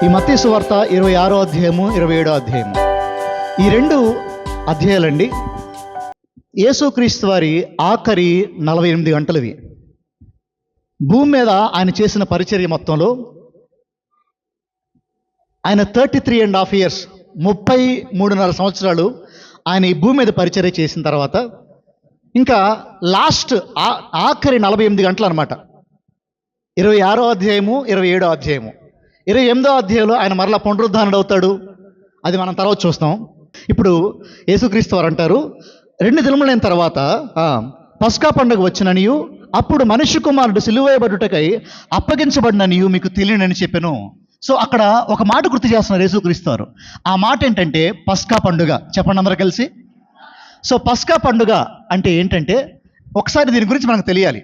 ఈ మత్తయి సువార్త 26వ అధ్యాయము 27వ అధ్యాయము ఈ రెండు అధ్యాయాలండి యేసుక్రీస్తు వారి ఆఖరి 48 గంటలవి. భూమి మీద ఆయన చేసిన పరిచర్య మొత్తంలో ఆయన 33.5 years 33.5 సంవత్సరాలు ఆయన ఈ భూమి మీద పరిచర్య చేసిన తర్వాత ఇంకా లాస్ట్ ఆఖరి 48 గంటలు అనమాట. 26వ అధ్యాయము 27వ అధ్యాయము 28వ అధ్యాయంలో ఆయన మరలా పునరుద్ధానుడు అవుతాడు. అది మనం తర్వాత చూస్తాం. ఇప్పుడు యేసుక్రీస్తు వారు అంటారు, 2 దినములైన తర్వాత పస్కా పండుగ వచ్చిననియు అప్పుడు మనుష్య కుమారుడు సిలువేయబడుటకై అప్పగించబడిననియు మీకు తెలియనని చెప్పాను. సో అక్కడ ఒక మాట గుర్తు చేస్తున్నారు యేసుక్రీస్తు వారు. ఆ మాట ఏంటంటే పస్కా పండుగ. చెప్పండి అందరూ కలిసి. సో పస్కా పండుగ అంటే ఏంటంటే ఒకసారి దీని గురించి మనకు తెలియాలి.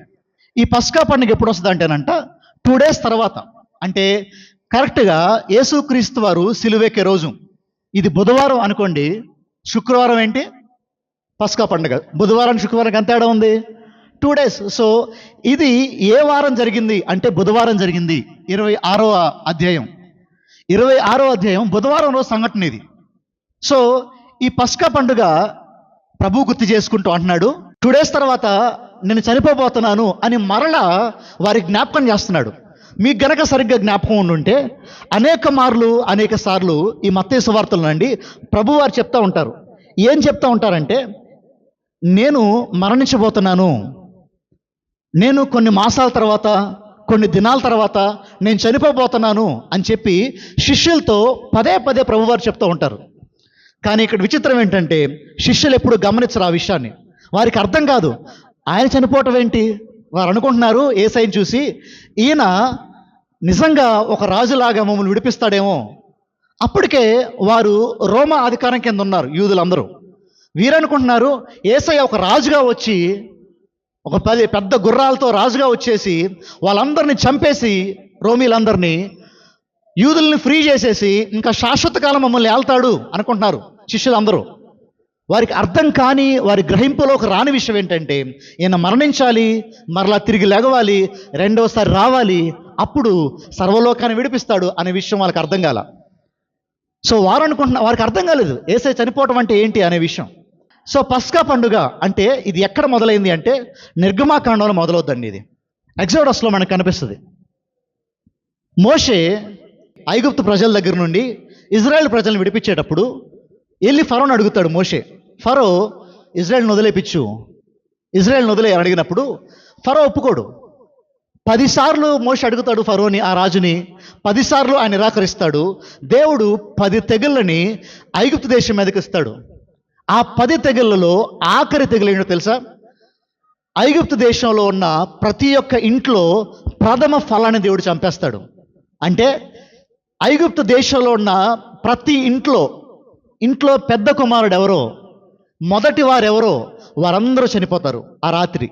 ఈ పస్కా పండుగ ఎప్పుడు వస్తుంది అంటేనంట 2 days తర్వాత, అంటే కరెక్ట్గా యేసుక్రీస్తు వారు సిలువెక్కే రోజు. ఇది బుధవారం అనుకోండి, శుక్రవారం ఏంటి పస్కా పండుగ. బుధవారం శుక్రవారం ఎంత తేడా ఉంది? 2 days. సో ఇది ఏ వారం జరిగింది అంటే బుధవారం జరిగింది. 26వ అధ్యాయం 26వ అధ్యాయం బుధవారం రోజు సంఘటన ఇది. సో ఈ పస్కా పండుగ ప్రభు గుర్తు చేసుకుంటూ అంటున్నాడు, 2 days తర్వాత నేను చనిపోబోతున్నాను అని మరలా వారి జ్ఞాపకం చేస్తున్నాడు. మీకు గనక సరిగ్గా జ్ఞాపకం ఉండుంటే అనేక సార్లు ఈ మత్తయి సువార్తలో నుండి ప్రభు వారు చెప్తా ఉంటారు. ఏం చెప్తా ఉంటారంటే, నేను మరణించబోతున్నాను, నేను కొన్ని మాసాల తర్వాత కొన్ని దినాల తర్వాత నేను చనిపోబోతున్నాను అని చెప్పి శిష్యులతో పదే ప్రభువారు చెప్తూ ఉంటారు. కానీ ఇక్కడ విచిత్రం ఏంటంటే శిష్యులు ఎప్పుడు గమనించరు ఆ విషయాన్ని. వారికి అర్థం కాదు ఆయన చనిపోవటం ఏంటి. వారు అనుకుంటున్నారు యేసయ్యను చూసి ఈయన నిజంగా ఒక రాజులాగా మమ్మల్ని విడిపిస్తాడేమో. అప్పటికే వారు రోమా అధికారం కింద ఉన్నారు యూదులందరూ. వీరనుకుంటున్నారు యేసయ్య ఒక రాజుగా వచ్చి ఒక పెద్ద గుర్రాలతో రాజుగా వచ్చేసి వాళ్ళందరినీ చంపేసి రోమీలందరినీ యూదుల్ని ఫ్రీ చేసేసి ఇంకా శాశ్వత కాలం మమ్మల్ని ఏళ్తాడు అనుకుంటున్నారు శిష్యులందరూ. వారికి అర్థం కాని వారి గ్రహింపులోకి రాని విషయం ఏంటంటే ఈయన మరణించాలి, మరలా తిరిగి లెగవాలి, రెండోసారి రావాలి, అప్పుడు సర్వలోకాన్ని విడిపిస్తాడు అనే విషయం వాళ్ళకి అర్థం కాల. సో వారికి అర్థం కాలేదు యేసయ్య చనిపోవటం అంటే ఏంటి అనే విషయం. సో పస్కా పండుగ అంటే ఇది ఎక్కడ మొదలైంది అంటే నిర్గమాకాండంలో మొదలవుద్దండి. ఇది ఎక్సోడస్లో మనకు కనిపిస్తుంది. మోషే ఐగుప్తు ప్రజల దగ్గర నుండి ఇజ్రాయెల్ ప్రజలను విడిపించేటప్పుడు వెళ్ళి ఫరోని అడుగుతాడు మోషే, ఫరో ఇజ్రాయెల్ని వదిలేపించు, ఇజ్రాయెల్ని వదిలే అడిగినప్పుడు ఫరో ఒప్పుకోడు. 10 సార్లు మోషే అడుగుతాడు ఫరోని, ఆ రాజుని. 10 సార్లు ఆయన నిరాకరిస్తాడు. దేవుడు 10 తెగుళ్ళని ఐగుప్తు దేశం మీదకి ఇస్తాడు. ఆ 10 తెగుళ్ళలో ఆఖరి తెగులు ఏంటో తెలుసా? ఐగుప్తు దేశంలో ఉన్న ప్రతి ఒక్క ఇంట్లో ప్రథమ ఫలాన్ని దేవుడు చంపేస్తాడు. అంటే ఐగుప్తు దేశంలో ఉన్న ప్రతి ఇంట్లో పెద్ద కుమారుడు ఎవరో, మొదటి వారెవరో వారందరూ చనిపోతారు ఆ రాత్రి.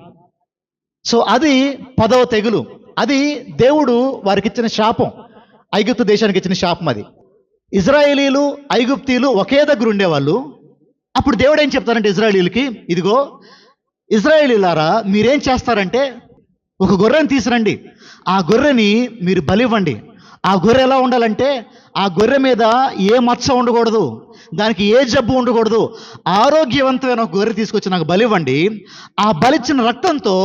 సో అది 10వ తెగులు. అది దేవుడు వారికి ఇచ్చిన శాపం, ఐగుప్తు దేశానికి ఇచ్చిన శాపం అది. ఇజ్రాయేలీలు ఐగుప్తీయులు ఒకే దగ్గర ఉండేవాళ్ళు. అప్పుడు దేవుడు ఏం చెప్తారంటే ఇజ్రాయేలీలకి, ఇదిగో ఇజ్రాయేలీలారా మీరేం చేస్తారంటే ఒక గొర్రెని తీసురండి, ఆ గొర్రెని మీరు బలివ్వండి. ఆ గొర్రె ఎలా ఉండాలంటే ఆ గొర్రె మీద ఏ మచ్చ ఉండకూడదు, దానికి ఏ జబ్బు ఉండకూడదు, ఆరోగ్యవంతమైన ఒక గొర్రె తీసుకొచ్చి నాకు బలివ్వండి. ఆ బలిచ్చిన రక్తంతో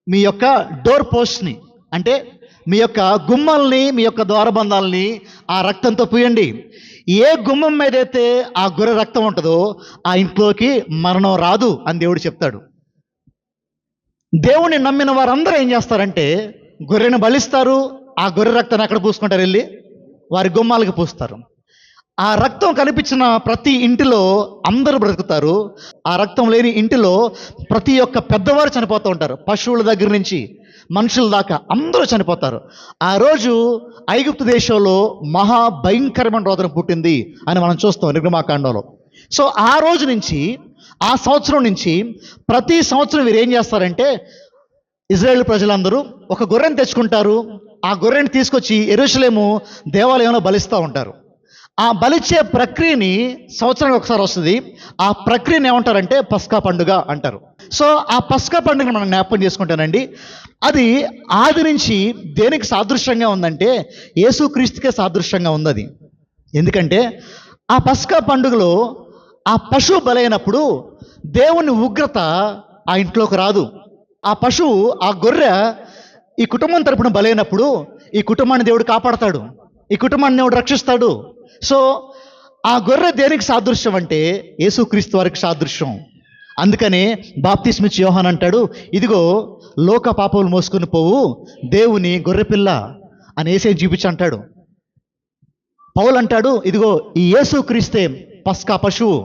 మీ యొక్క డోర్ పోస్ట్ని, అంటే మీ యొక్క గుమ్మల్ని, మీ యొక్క ద్వారబంధాలని ఆ రక్తంతో పూయండి. ఏ గుమ్మం మీదైతే ఆ గొర్రె రక్తం ఉంటుందో ఆ ఇంట్లోకి మరణం రాదు అని దేవుడు చెప్తాడు. దేవుణ్ణి నమ్మిన వారందరూ ఏం చేస్తారంటే గొర్రెను బలిస్తారు. ఆ గొర్రె రక్తాన్ని ఎక్కడ పూసుకుంటారు? వెళ్ళి వారి గుమ్మాలకు పూస్తారు. ఆ రక్తం కనిపించిన ప్రతి ఇంటిలో అందరూ బ్రతుకుతారు. ఆ రక్తం లేని ఇంటిలో ప్రతి ఒక్క పెద్దవారు చనిపోతూ ఉంటారు. పశువుల దగ్గర నుంచి మనుషుల దాకా అందరూ చనిపోతారు. ఆ రోజు ఐగుప్తు దేశంలో మహా భయంకరమైన రోదన పుట్టింది అని మనం చూస్తాం నిర్గమాకాండంలో. సో ఆ రోజు నుంచి, ఆ సంవత్సరం నుంచి ప్రతి సంవత్సరం వీరు ఏం చేస్తారంటే ఇజ్రాయేల్ ప్రజలందరూ ఒక గొర్రెని తెచ్చుకుంటారు. ఆ గొర్రెని తీసుకొచ్చి యెరూషలేము దేవాలయంలో బలిస్తూ ఉంటారు. ఆ బలిచ్చే ప్రక్రియని సంవత్సరానికి ఒకసారి వస్తుంది. ఆ ప్రక్రియను ఏమంటారంటే పస్కా పండుగ అంటారు. సో ఆ పస్కా పండుగను మనం జ్ఞాపకం చేసుకుంటానండి. అది ఆది నుంచి దేనికి సాదృశ్యంగా ఉందంటే యేసుక్రీస్తుకే సాదృశ్యంగా ఉంది అది. ఎందుకంటే ఆ పస్కా పండుగలో ఆ పశువు బలైనప్పుడు దేవుని ఉగ్రత ఆ ఇంట్లోకి రాదు. ఆ పశువు, ఆ గొర్రె ఈ కుటుంబం తరపున బలైనప్పుడు ఈ కుటుంబాన్ని దేవుడు కాపాడతాడు, ఈ కుటుంబాన్ని దేవుడు రక్షిస్తాడు. సో ఆ గొర్రె దేనికి సాదృశ్యం అంటే యేసుక్రీస్తు వారికి సాదృశ్యం. అందుకనే బాప్తిస్మిచ్చి యోహాన్ అంటాడు, ఇదిగో లోక పాపములు మోసుకుని పోవు దేవుని గొర్రెపిల్ల అని యేసే చూపించి అంటాడు. పౌలు అంటాడు, ఇదిగో ఈ యేసుక్రీస్తే పస్కా పశువు.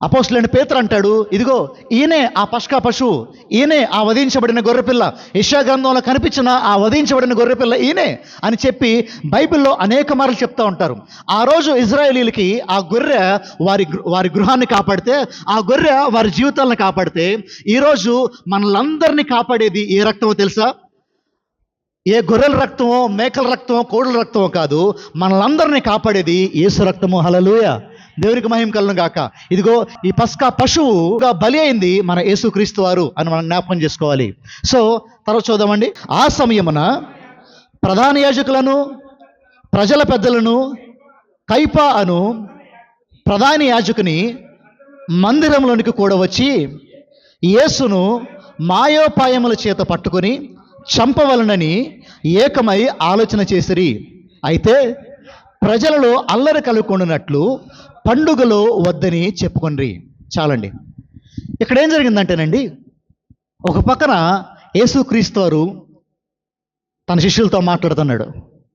అపోస్తలుడైన పేతురు అంటాడు, ఇదిగో ఈయనే ఆ పస్కా పశువు, ఈయనే ఆ వధించబడిన గొర్రెపిల్ల, యెషయా గ్రంథంలో కనిపించిన ఆ వధించబడిన గొర్రెపిల్ల ఈయనే అని చెప్పి బైబిల్లో అనేక మార్లు చెప్తూ ఉంటారు. ఆ రోజు ఇజ్రాయేలీలకి ఆ గొర్రె వారి గృహాన్ని కాపాడితే, ఆ గొర్రె వారి జీవితాలను కాపాడితే, ఈరోజు మనలందరినీ కాపాడేది ఏ రక్తమో తెలుసా? ఏ గొర్రెల రక్తమో, మేకల రక్తమో, కోడుల రక్తమో కాదు, మనలందరినీ కాపాడేది యేసు రక్తము. హల్లెలూయా, దేవునికి మహిమ కలుగును గాక. ఇదిగో ఈ పస్కా పశువుగా బలి అయింది మన యేసుక్రీస్తు వారు అని మనం జ్ఞాపకం చేసుకోవాలి. సో తర్వాత చూద్దామండి. ఆ సమయమున ప్రధాన యాజకులను, ప్రజల పెద్దలను, కైపా అను ప్రధాన యాజకుని మందిరంలోనికి కూడా వచ్చి యేసును మాయోపాయముల చేత పట్టుకొని చంపవలనని ఏకమై ఆలోచన చేసిరి. అయితే ప్రజలలో అల్లరి కలుగుకొనున్నట్లు పండుగలో వద్దని చెప్పుకొనిరి. చాలండి. ఇక్కడ ఏం జరిగిందంటేనండి, ఒక పక్కన యేసుక్రీస్తు వారు తన శిష్యులతో మాట్లాడుతున్నాడు.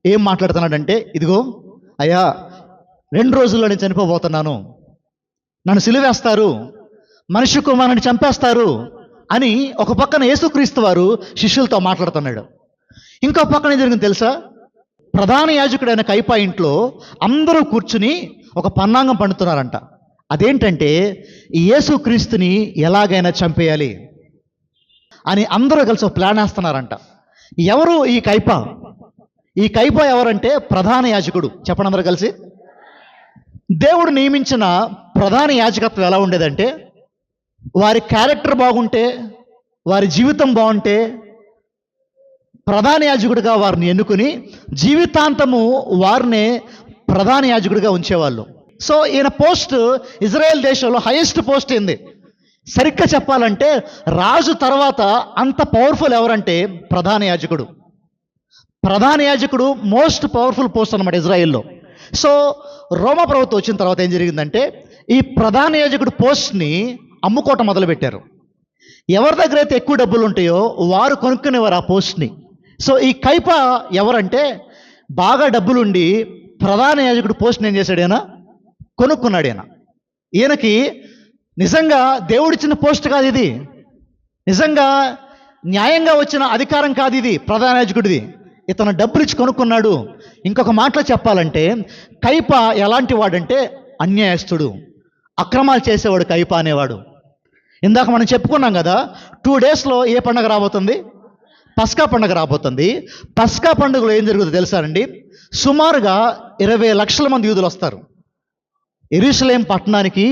ఏం మాట్లాడుతున్నాడంటే, ఇదిగో అయ్యా 2 రోజుల్లో నేను చనిపోబోతున్నాను, నన్ను సిలువేస్తారు, మనిషి కుమారుని చంపేస్తారు అని ఒక పక్కన యేసుక్రీస్తు వారు శిష్యులతో మాట్లాడుతున్నాడు. ఇంకో పక్కన ఏం జరిగింది తెలుసా? ప్రధాన యాజకుడైన కైపా ఇంట్లో అందరూ కూర్చుని ఒక పన్నాంగం పండుతున్నారంట. అదేంటంటే యేసుక్రీస్తుని ఎలాగైనా చంపేయాలి అని అందరూ కలిసి ఒక ప్లాన్ వేస్తున్నారంట. ఎవరు ఈ కైపా? ఈ కైపా ఎవరంటే ప్రధాన యాజకుడు. చెప్పండి అందరూ కలిసి. దేవుడు నియమించిన ప్రధాన యాజకత్వం ఎలా ఉండేదంటే, వారి క్యారెక్టర్ బాగుంటే, వారి జీవితం బాగుంటే ప్రధాన యాజకుడిగా వారిని ఎన్నుకుని జీవితాంతము వారినే ప్రధాన యాజకుడిగా ఉంచేవాళ్ళు. సో ఈయన పోస్ట్ ఇజ్రాయెల్ దేశంలో హైయెస్ట్ పోస్ట్ ఏంది? సరిగ్గా చెప్పాలంటే రాజు తర్వాత అంత పవర్ఫుల్ ఎవరంటే ప్రధాన యాజకుడు. ప్రధాన యాజకుడు మోస్ట్ పవర్ఫుల్ పోస్ట్ అనమాట ఇజ్రాయెల్లో. సో రోమా ప్రభుత్వం వచ్చిన తర్వాత ఏం జరిగిందంటే, ఈ ప్రధాన యాజకుడు పోస్ట్ని అమ్ముకోవటం మొదలుపెట్టారు. ఎవరి దగ్గర అయితే ఎక్కువ డబ్బులు ఉంటాయో వారు కొనుక్కునేవారు ఆ పోస్ట్ని. సో ఈ కైపా ఎవరంటే, బాగా డబ్బులుండి ప్రధాన యాజకుడు పోస్ట్ని ఏం చేశాడు? ఈయన కొనుక్కున్నాడు. ఈయనకి నిజంగా దేవుడిచ్చిన పోస్ట్ కాదు ఇది, నిజంగా న్యాయంగా వచ్చిన అధికారం కాదు ఇది ప్రధాన యాజకుడిది. ఇతను డబ్బులు ఇచ్చి కొనుక్కున్నాడు. ఇంకొక మాటలో చెప్పాలంటే కైపా ఎలాంటి వాడంటే అన్యాయస్తుడు, అక్రమాలు చేసేవాడు కైపా అనేవాడు. ఇందాక మనం చెప్పుకున్నాం కదా, 2 డేస్లో ఏ పండుగ రాబోతుంది? పస్కా పండుగ రాబోతుంది. పస్కా పండుగలో ఏం జరుగుతుందో తెలుసానండి? సుమారుగా 20 లక్షల మంది యూదులు వస్తారు. యెరూషలేం పట్టణానికి,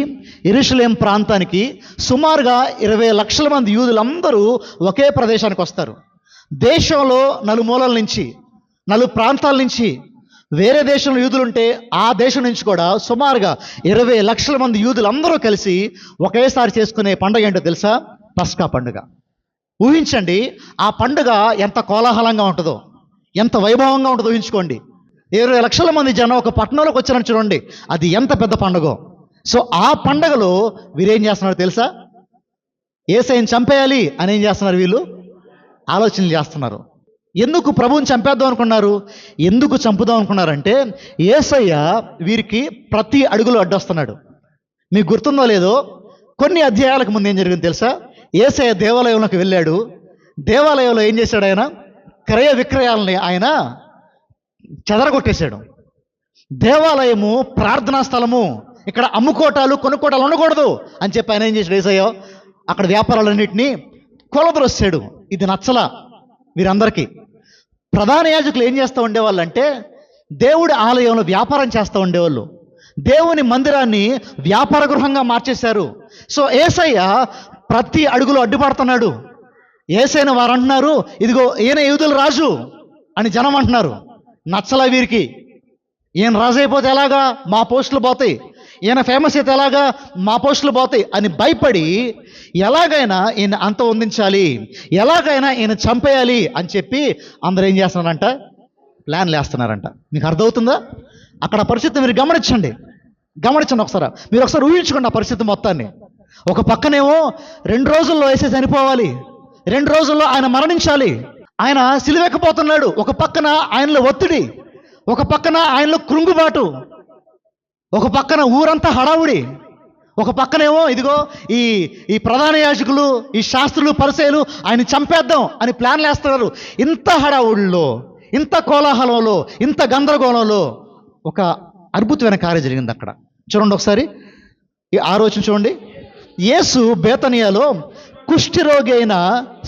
యెరూషలేం ప్రాంతానికి సుమారుగా 20 లక్షల మంది యూదులందరూ ఒకే ప్రదేశానికి వస్తారు. దేశంలో నలుమూలల నుంచి, 4 ప్రాంతాల నుంచి వేరే దేశంలో యూదులుంటే ఆ దేశం నుంచి కూడా సుమారుగా 20 లక్షల మంది యూదులందరూ కలిసి ఒకేసారి చేసుకునే పండుగ ఏంటో తెలుసా? పస్కా పండుగ. ఊహించండి, ఆ పండుగ ఎంత కోలాహలంగా ఉంటుందో, ఎంత వైభవంగా ఉంటుందో ఊహించుకోండి. 20 లక్షల మంది జనం ఒక పట్టణంలోకి వచ్చారని చూడండి, అది ఎంత పెద్ద పండుగో. సో ఆ పండుగలో వీరేం చేస్తున్నారు తెలుసా? యేసయ్యని చంపేయాలి అని ఏం చేస్తున్నారు? వీళ్ళు ఆలోచనలు చేస్తున్నారు. ఎందుకు ప్రభువుని చంపేద్దాం అనుకున్నారు? ఎందుకు చంపుదాం అనుకున్నారంటే, యేసయ్య వీరికి ప్రతి అడుగులో అడ్డొస్తున్నాడు. మీకు గుర్తుందో లేదో, కొన్ని అధ్యాయాలకు ముందు ఏం జరిగింది తెలుసా? యేసయ్య దేవాలయంలోకి వెళ్ళాడు. దేవాలయంలో ఏం చేశాడు? ఆయన క్రయ విక్రయాలని ఆయన చెదరగొట్టేశాడు. దేవాలయము ప్రార్థనా స్థలము, ఇక్కడ అమ్ముకోటాలు కొనుక్కోటాలు ఉండకూడదు అని చెప్పి ఆయన ఏం చేశాడు? యేసయ్య అక్కడ వ్యాపారాలన్నింటినీ కొలదరొచ్చాడు. ఇది నచ్చలా వీరందరికీ. ప్రధాన యాజకులు ఏం చేస్తూ ఉండేవాళ్ళు అంటే, దేవుడి ఆలయంలో వ్యాపారం చేస్తూ ఉండేవాళ్ళు. దేవుని మందిరాన్ని వ్యాపార గృహంగా మార్చేశారు. సో యేసయ్య ప్రతి అడుగులో అడ్డుపడుతున్నాడు. యేసయ్యను వారు అంటున్నారు, ఇదిగో ఈయన యూదుల రాజు అని జనం అంటున్నారు. నచ్చల వీరికి. ఈయన రాజు అయిపోతే ఎలాగా, మా పోస్టులు పోతాయి, ఈయన ఫేమస్ అయితే ఎలాగా, మా పోస్టులు పోతాయి అని భయపడి ఎలాగైనా ఈయన అంతమొందించాలి, ఎలాగైనా ఈయన చంపేయాలి అని చెప్పి అందరూ ఏం చేస్తున్నారంట, ప్లాన్లు వేస్తున్నారంట. మీకు అర్థమవుతుందా? అక్కడ పరిస్థితి మీరు గమనించండి ఒకసారి. మీరు ఒకసారి ఊహించుకోండి ఆ పరిస్థితి మొత్తాన్ని. ఒక పక్కనేమో 2 రోజుల్లో వేసే చనిపోవాలి, 2 రోజుల్లో ఆయన మరణించాలి, ఆయన సిలువెక్కపోతున్నాడు. ఒక పక్కన ఆయనలో ఒత్తిడి, ఒక పక్కన ఆయనలో కృంగుబాటు, ఒక పక్కన ఊరంతా హడావుడి, ఒక పక్కనేమో ఇదిగో ఈ ఈ ప్రధాన యాజకులు, ఈ శాస్త్రులు, పరిసయ్యులు ఆయన చంపేద్దాం అని ప్లాన్లు వేస్తున్నారు. ఇంత హడావుడిలో, ఇంత కోలాహలంలో, ఇంత గందరగోళంలో ఒక అద్భుతమైన కార్యం జరిగింది అక్కడ. చూడండి ఒకసారి ఈ ఆలోచన చూడండి. యేసు బేతనియాలో కుష్ఠిరోగి అయిన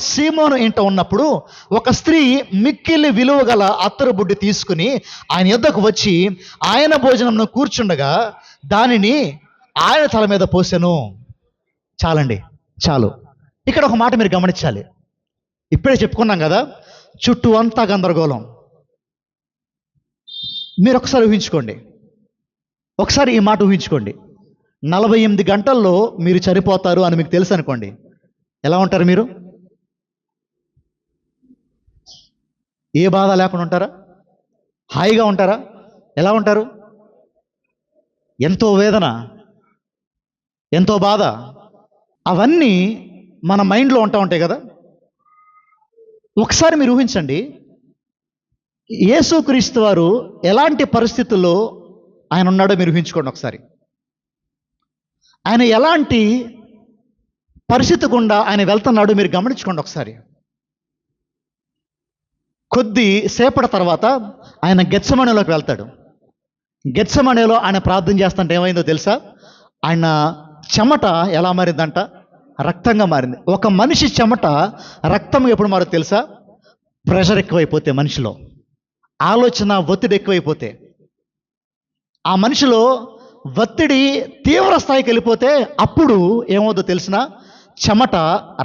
సీమోను ఇంట ఉన్నప్పుడు ఒక స్త్రీ మిక్కిలి విలువ గల అత్తరు బుడ్డి తీసుకుని ఆయన యొద్దకు వచ్చి ఆయన భోజనంను కూర్చుండగా దానిని ఆయన తల మీద పోసెను. చాలండి, చాలు. ఇక్కడ ఒక మాట మీరు గమనించాలి. ఇప్పుడే చెప్పుకున్నాం కదా, చుట్టూ అంతా గందరగోళం. మీరు ఒకసారి ఊహించుకోండి, ఒకసారి ఈ మాట ఊహించుకోండి. 48 గంటల్లో మీరు చనిపోతారు అని మీకు తెలుసు అనుకోండి, ఎలా ఉంటారు మీరు? ఏ బాధ లేకుండా ఉంటారా? హాయిగా ఉంటారా? ఎలా ఉంటారు? ఎంతో వేదన, ఎంతో బాధ, అవన్నీ మన మైండ్లో ఉంటాయి కదా. ఒకసారి మీరు ఊహించండి, యేసుక్రీస్తు వారు ఎలాంటి పరిస్థితుల్లో ఆయన ఉన్నాడో మీరు ఊహించుకోండి ఒకసారి. ఆయన ఎలాంటి పరిస్థితి గుండా ఆయన వెళ్తున్నాడో మీరు గమనించుకోండి ఒకసారి. కొద్ది సేపటి తర్వాత ఆయన గెత్సెమనేలోకి వెళ్తాడు. గెత్సెమనేలో ఆయన ప్రార్థన చేస్తుంటే ఏమైందో తెలుసా? ఆయన చెమట ఎలా మారిందంట? రక్తంగా మారింది. ఒక మనిషి చెమట రక్తం ఎప్పుడు మారో తెలుసా? ప్రెషర్ ఎక్కువైపోతే, మనిషిలో ఆలోచన ఒత్తిడి ఎక్కువైపోతే, ఆ మనిషిలో ఒత్తిడి తీవ్ర స్థాయికి వెళ్ళిపోతే అప్పుడు ఏమవుతుందో తెలిసిన, చెమట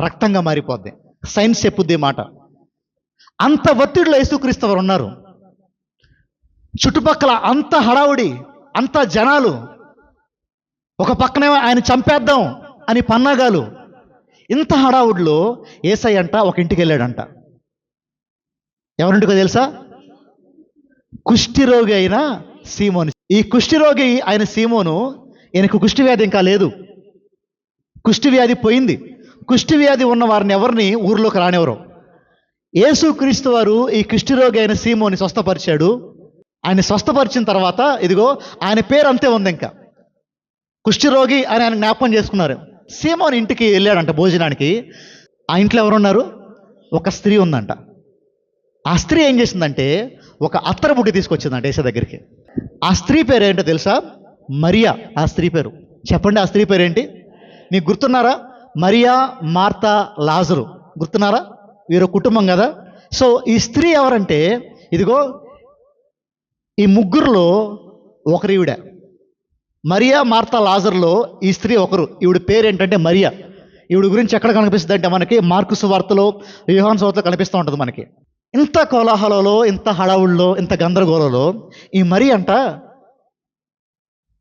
రక్తంగా మారిపోద్ది. సైన్స్ చెప్పుద్ది మాట. అంత ఒత్తిడిలో యేసుక్రీస్తు వారు ఉన్నారు. చుట్టుపక్కల అంత హడావుడి, అంత జనాలు, ఒక పక్కనేమో ఆయన చంపేద్దాం అని పన్నాగాలు. ఇంత హడావుడిలో యేసయ్య అంట ఒక ఇంటికి వెళ్ళాడంట. ఎవరింటికో తెలుసా? కుష్ఠిరోగి అయిన సీమోను. ఈ కుష్ఠిరోగి అయిన సీమోను, ఈయనకు కుష్ఠవ్యాధి ఇంకా లేదు, కుష్ఠవ్యాధి పోయింది. కుష్ఠవ్యాధి ఉన్న వారిని ఎవరిని ఊరిలోకి రానివ్వరు. యేసుక్రీస్తు వారు ఈ కుష్ఠరోగి అయిన సీమోని స్వస్థపరిచాడు. ఆయన స్వస్థపరిచిన తర్వాత ఇదిగో ఆయన పేరు అంతే ఉంది, ఇంకా కుష్ఠరోగి అని ఆయన జ్ఞాపకం చేసుకున్నారు. సీమోని ఇంటికి వెళ్ళాడంట భోజనానికి. ఆ ఇంట్లో ఎవరున్నారు? ఒక స్త్రీ ఉందంట. ఆ స్త్రీ ఏం చేసిందంటే ఒక అత్తర బుడ్డి తీసుకొచ్చిందంట యేసు దగ్గరికి. ఆ స్త్రీ పేరు ఏంటో తెలుసా? మరియా. ఆ స్త్రీ పేరు చెప్పండి. ఆ స్త్రీ పేరు ఏంటి? మీకు గుర్తున్నారా? మరియా, మార్తా, లాజరు. గుర్తున్నారా? వీరు కుటుంబం కదా. సో ఈ స్త్రీ ఎవరంటే ఇదిగో ఈ ముగ్గురులో ఒకరు ఈవిడ. మరియా, మార్తా, లాజర్లో ఈ స్త్రీ ఒకరు. ఈవిడ పేరు ఏంటంటే మరియా. ఈవిడ గురించి ఎక్కడ కనిపిస్తుంది అంటే మనకి మార్కు సువార్తలో, యోహాను సువార్తలో కనిపిస్తూ ఉంటుంది మనకి. ఇంత కోలాహలంలో, ఇంత హడావుల్లో, ఇంత గందరగోళంలో ఈ మరి అంట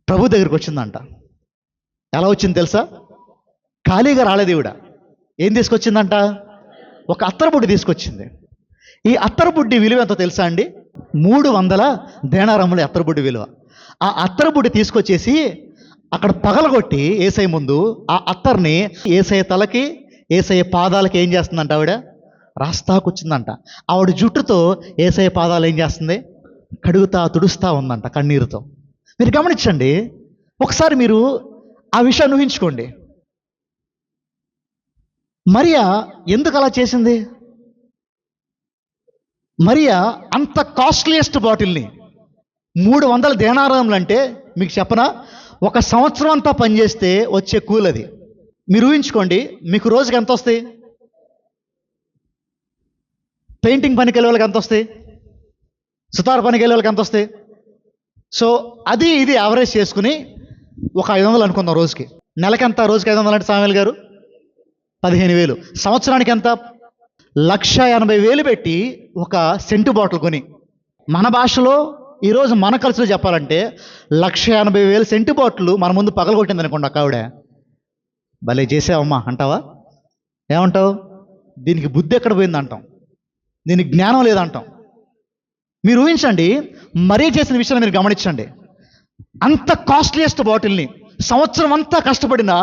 ప్రభు దగ్గరికి వచ్చిందంట. ఎలా వచ్చింది తెలుసా? ఖాళీగా రాలేదు ఈవిడ. ఏం తీసుకొచ్చిందంట? ఒక అత్తరబుడ్డి తీసుకొచ్చింది. ఈ అత్తరబుడ్డి విలువ ఎంతో తెలుసా అండి? 300 దేనారముల అత్తరబుడ్డి విలువ. ఆ అత్తరబుడ్డి తీసుకొచ్చేసి అక్కడ పగలగొట్టి యేసయ్య ముందు ఆ అత్తర్ని యేసయ్య తలకి, యేసయ్య పాదాలకి ఏం చేస్తుందంట? ఆవిడ రాస్తా కూర్చుందంట. ఆవిడ జుట్టుతో యేసయ్య పాదాలు ఏం చేస్తుంది? కడుగుతా, తుడుస్తా ఉందంట కన్నీరుతో. మీరు గమనించండి ఒకసారి, మీరు ఆ విషయాన్ని ఊహించుకోండి. మరియా ఎందుకు అలా చేసింది? మరియా అంత కాస్ట్లీయెస్ట్ బాటిల్ని 300 దేనారములు అంటే మీకు చెప్పనా, 1 సంవత్సరం అంతా పనిచేస్తే వచ్చే కూలది. మీరు ఊహించుకోండి, మీకు రోజుకి ఎంత వస్తాయి? పెయింటింగ్ పనికి వెళ్ళే వాళ్ళకి ఎంత వస్తాయి? సుతార పనికి వెళ్ళే వాళ్ళకి ఎంత వస్తాయి? సో అది ఇది యావరేజ్ చేసుకుని ఒక 500 అనుకుందాం రోజుకి. నెలకెంత? రోజుకి 500 అంటే సామెల్ గారు 15,000. సంవత్సరానికి ఎంత? 1,80,000 పెట్టి ఒక సెంటు బాటిల్ కొని, మన భాషలో ఈరోజు మన ఖర్చులో చెప్పాలంటే 1,80,000 సెంటు బాటిల్ మన ముందు పగలగొట్టింది అనుకోండి ఒక ఆవిడ. భలే చేసావమ్మా అంటావా? ఏమంటావు? దీనికి బుద్ధి ఎక్కడ పోయింది అంటాం, దీనికి జ్ఞానం లేదంటాం. మీరు ఊహించండి, మరీ చేసిన విషయాన్ని మీరు గమనించండి. అంత కాస్ట్లీయెస్ట్ బాటిల్ని సంవత్సరం అంతా కష్టపడినా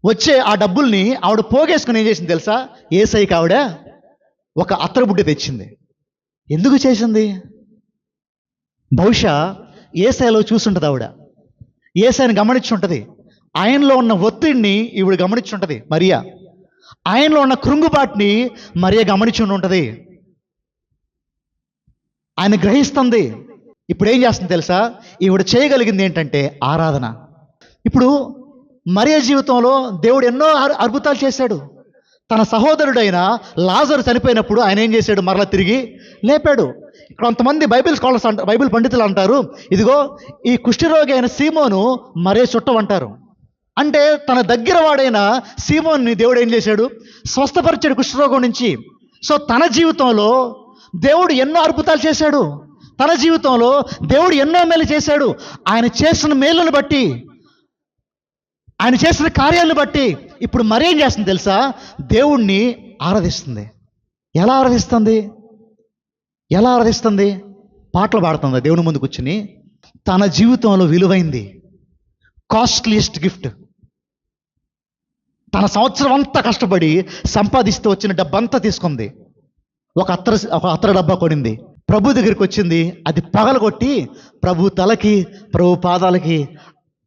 వచ్చే ఆ డబ్బుల్ని ఆవిడ పోగేసుకుని ఏం చేసింది తెలుసా? యేసయ్యకి ఆవిడ ఒక అత్తరు బుడ్డి తెచ్చింది. ఎందుకు చేసింది? బహుశా యేసయ్యలో చూసుంటుంది ఆవిడ, యేసయ్యని గమనించుంటుంది, ఆయనలో ఉన్న ఒత్తిడిని ఈవిడ గమనించుంటుంది మరియా, ఆయనలో ఉన్న కృంగుబాటుని మరియా గమనించి ఉంటుంది, ఆయన గ్రహిస్తుంది. ఇప్పుడు ఏం చేస్తుంది తెలుసా? ఈవిడ చేయగలిగింది ఏంటంటే ఆరాధన. ఇప్పుడు మరియ జీవితంలో దేవుడు ఎన్నో అద్భుతాలు చేశాడు. తన సహోదరుడైన లాజరు చనిపోయినప్పుడు ఆయన ఏం చేశాడు? మరలా తిరిగి లేపాడు. కొంతమంది బైబిల్ స్కాలర్స్ బైబిల్ పండితులు అంటారు, ఇదిగో ఈ కుష్ఠరోగి అయిన సీమోను మరే చుట్టం అంటారు. అంటే తన దగ్గర వాడైన సీమోన్ని దేవుడు ఏం చేశాడు? స్వస్థపరిచాడు కుష్ఠరోగం నుంచి. సో తన జీవితంలో దేవుడు ఎన్నో అద్భుతాలు చేశాడు, తన జీవితంలో దేవుడు ఎన్నో మేలు చేశాడు. ఆయన చేసిన మేలును బట్టి, ఆయన చేసిన కార్యాలను బట్టి ఇప్పుడు మరేం చేస్తుంది తెలుసా? దేవుణ్ణి ఆరాధిస్తుంది. ఎలా ఆరాధిస్తుంది? ఎలా ఆరాధిస్తుంది? పాటలు పాడుతుంది దేవుని ముందు కూర్చుని. తన జీవితంలో విలువైంది, కాస్ట్లీయెస్ట్ గిఫ్ట్, తన సంవత్సరం అంతా కష్టపడి సంపాదిస్తూ వచ్చిన డబ్బంతా తీసుకుంది, ఒక అత్తర డబ్బా కొనింది, ప్రభు దగ్గరికి వచ్చింది, అది పగలగొట్టి ప్రభు తలకి ప్రభు పాదాలకి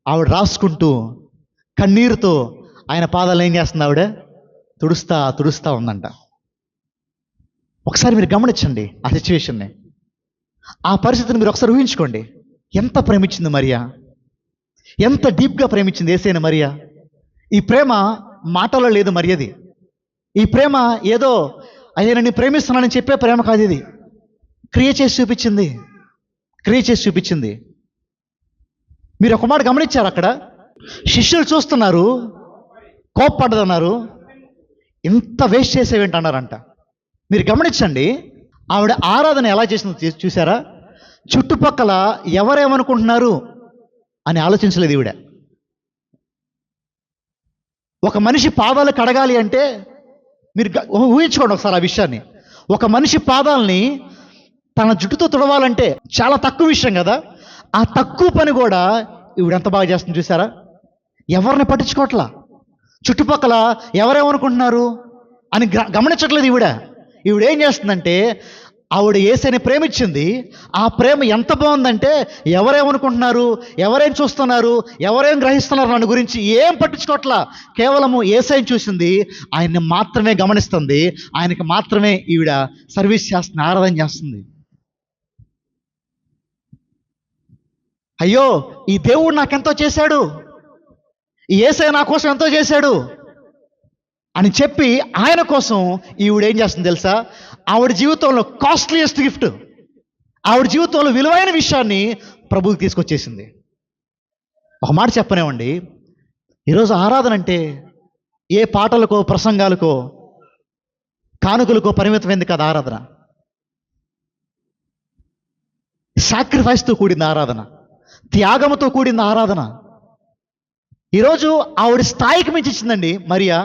ఆవిడ రాసుకుంటూ కన్నీరుతో ఆయన పాదాలు ఏం చేస్తుంది? ఆవిడ తుడుస్తా ఉందంట. ఒకసారి మీరు గమనించండి ఆ సిచ్యువేషన్ని, ఆ పరిస్థితిని మీరు ఒకసారి ఊహించుకోండి. ఎంత ప్రేమించింది మరియా, ఎంత డీప్గా ప్రేమించింది యేసయ్యని మరియా. ఈ ప్రేమ మాటలో లేదు మరియది. ఈ ప్రేమ ఏదో అయ్యా నేను ప్రేమిస్తున్నానని చెప్పే ప్రేమ కాదు, ఇది క్రియ చేసి చూపించింది. మీరు ఒక మాట గమనించారు, అక్కడ శిష్యులు చూస్తున్నారు, కోప్పడ్డదన్నారు, ఇంత వేస్ట్ చేసేవేంటి అన్నారంట. మీరు గమనించండి, ఆవిడ ఆరాధన ఎలా చేసిందో చూసారా? చుట్టుపక్కల ఎవరేమనుకుంటున్నారు అని ఆలోచించలేదు ఈవిడ. ఒక మనిషి పాదాలు కడగాలి అంటే మీరు ఊహించుకోండి ఒకసారి ఆ విషయాన్ని. ఒక మనిషి పాదాలని తన జుట్టుతో తుడవాలంటే చాలా తక్కువ విషయం కదా. ఆ తక్కువ పని కూడా ఈవిడ ఎంత బాగా చేస్తుంది చూసారా? ఎవరిని పట్టించుకోవట్లా, చుట్టుపక్కల ఎవరేమనుకుంటున్నారు అని గమనించట్లేదు ఈవిడ. ఏం చేస్తుందంటే, ఆవిడ యేసయ్యని ప్రేమించింది. ఆ ప్రేమ ఎంత బాగుందంటే ఎవరేమనుకుంటున్నారు, ఎవరేం చూస్తున్నారు, ఎవరేం గ్రహిస్తున్నారు నన్ను గురించి ఏం పట్టించుకోవట్లా. కేవలము యేసయ్యని చూసింది, ఆయన్ని మాత్రమే గమనిస్తుంది, ఆయనకి మాత్రమే ఈవిడ సర్వీస్ చేస్తుంది, ఆరాధన చేస్తుంది. అయ్యో ఈ దేవుడు నాకెంతో చేశాడు, ఈ యేసయ్య నా కోసం ఎంతో చేశాడు అని చెప్పి ఆయన కోసం ఈవిడ ఏం చేస్తుంది తెలుసా? ఆవిడ జీవితంలో కాస్ట్లీయెస్ట్ గిఫ్ట్, ఆవిడ జీవితంలో విలువైన విషయాన్ని ప్రభువుకి తీసుకొచ్చేసింది. ఒక మాట చెప్పనేవ్వండి, ఈరోజు ఆరాధన అంటే ఏ పాటలకో ప్రసంగాలకో కానుకలకో పరిమితమైంది కదా. ఆరాధన సాక్రిఫైస్తో కూడింది, ఆరాధన త్యాగంతో కూడింది ఆరాధన. ఈరోజు ఆవిడ స్థాయికి మించి ఇచ్చిందండి మరియా.